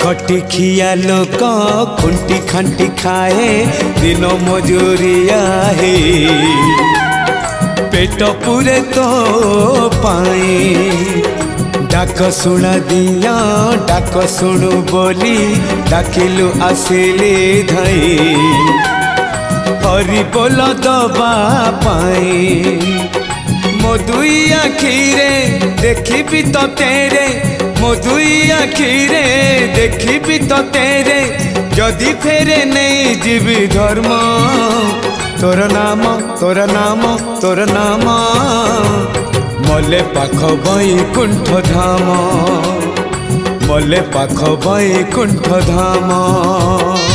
खटिखिया लोक खुंटी खांटी खाए दिन मजूरिया है पेट पूरे तो पाए डाक शुणा दिया डाक शुणु बोली डाकिलु आसिली धई हरि बोल दबा पाए मो दुई आखिरे देखी तो तेरे मो दुई आखिरे देखी तो तेरे जदि फेरे नहीं जीवी धर्म तोर नाम तोर नाम तोर नाम मले पाख बैकुंठ धाम मले पाख बैकुंठ धाम।